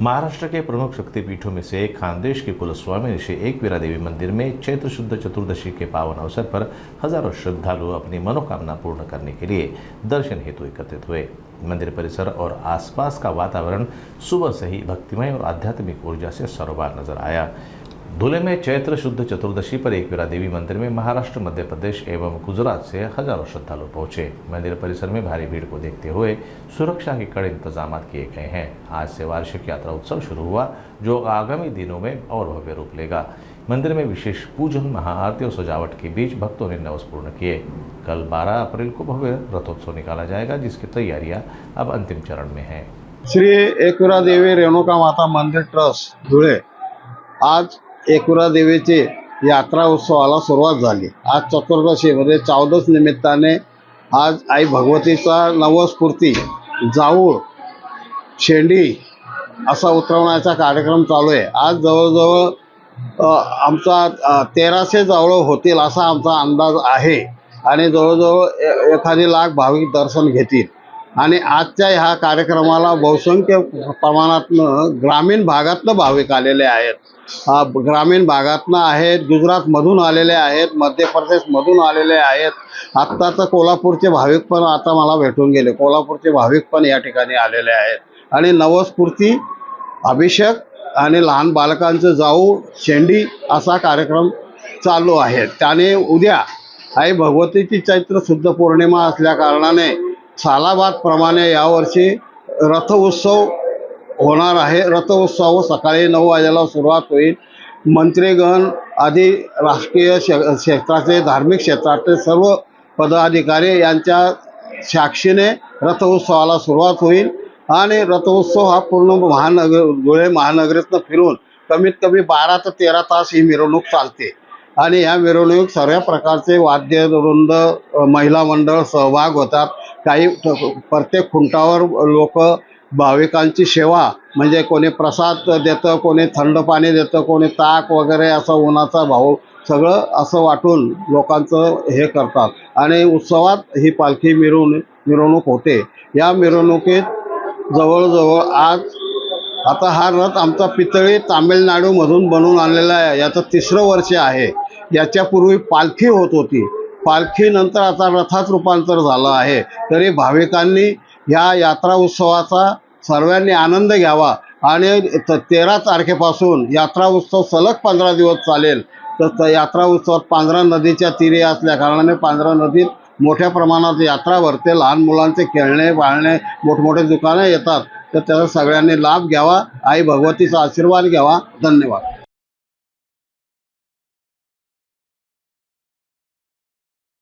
महाराष्ट्र के प्रमुख शक्तिपीठों में से एक खानदेश के कुलस्वामी श्री एकवीरा देवी मंदिर में चैत्र शुद्ध चतुर्दशी के पावन अवसर पर हजारों श्रद्धालु अपनी मनोकामना पूर्ण करने के लिए दर्शन हेतु एकत्रित हुए। मंदिर परिसर और आसपास का वातावरण सुबह से ही भक्तिमय और आध्यात्मिक ऊर्जा से सरोबार नजर आया। धुले में चैत्र शुद्ध चतुर्दशी पर एकवीरा देवी मंदिर में महाराष्ट्र, मध्य प्रदेश एवं गुजरात से हजारों श्रद्धालु पहुंचे। मंदिर परिसर में भारी भीड़ को देखते हुए सुरक्षा के कड़े इंतजाम किए गए हैं। आज से वार्षिक यात्रा उत्सव शुरू हुआ, जो आगामी दिनों में और भव्य रूप लेगा। मंदिर में विशेष पूजन, महाआरती और सजावट के बीच भक्तों ने नवस पूर्ण किए। कल 12 अप्रैल को भव्य रथोत्सव निकाला जाएगा, जिसकी तैयारियां अब अंतिम चरण में हैं। श्री एकवीरा देवी रेणुका माता मंदिर ट्रस्ट धुळे आज एकवीरा देवीची यात्रा उत्सवाला सुरुवात झाली। आज चतुर्दशी म्हणजे चौदस निमित्ताने आज आई भगवतीचा नवस्फूर्ती जाऊळ शेंडी असा उतरवण्याचा कार्यक्रम चालू आहे। आज जवळजवळ आमचा 1300 जावळ होतील असा आमचा अंदाज आहे आणि जवळजवळ 1 लाख भाविक दर्शन घेतील। आणि आजच्या ह्या कार्यक्रमाला बहुसंख्य प्रमाणातनं ग्रामीण भागातनं भाविक आलेले आहेत। ग्रामीण भागातनं आहेत, गुजरातमधून आलेले आहेत, मध्य प्रदेशमधून आलेले आहेत। आत्ता तर कोल्हापूरचे भाविक पण आता मला भेटून गेले। कोल्हापूरचे भाविक पण या ठिकाणी आलेले आहेत आणि नवस्फूर्ती अभिषेक आणि लहान बालकांचं जाऊ शेंडी असा कार्यक्रम चालू आहे। त्याने उद्या आई भगवतीची चैत्र शुद्ध पौर्णिमा असल्या कारणाने सालाबाद प्रमाणे यावर्षी रथ उत्सव होणार आहे। रथ उत्सव सकाळी 9 वाजेला सुरुवात होईल। मंत्रीगण आदी राष्ट्रीय क्षेत्राचे, धार्मिक क्षेत्राचे सर्व पदाधिकारी यांच्या साक्षीने रथ उत्सवाला सुरुवात होईल आणि रथ उत्सव हा पूर्ण धुळे महानगरीतनं फिरून कमीत कमी 12 ते 13 तास ही मिरवणूक चालते आणि या मिरवणूक सर्व प्रकारचे वाद्यवृंद, महिला मंडळ सहभाग होतात। काही प्रत्येक खुंटावर लोक भाविकांची सेवा म्हणजे कोणी प्रसाद देतं, कोणी थंड पाणी देतं, कोणी ताक वगैरे असं उन्हाचा भाव सगळं असं वाटून लोकांचं हे करतात आणि उत्सवात ही पालखी मिरवणूक होते। या मिरवणुकीत जवळजवळ आज आता हा रथ आमचा पितळी तामिळनाडूमधून बनवून आणलेला आहे। याचं 3रं वर्ष आहे। याच्यापूर्वी पालखी होत होती, पालखीनंतर आता रथात रूपांतर झालं आहे। तरी भाविकांनी या यात्रा उत्सवाचा सर्वांनी आनंद घ्यावा आणि 13 तारखेपासून यात्रा उत्सव सलग 15 दिवस चालेल। तर यात्रा उत्सवात पांझरा नदीच्या तीरी असल्या कारणाने पांझरा नदीत मोठ्या प्रमाणात यात्रा भरते। लहान मुलांचे खेळणे, बाळणे, मोठमोठे दुकानं येतात। तर त्याचा सगळ्यांनी लाभ घ्यावा, आई भगवतीचा आशीर्वाद घ्यावा। धन्यवाद।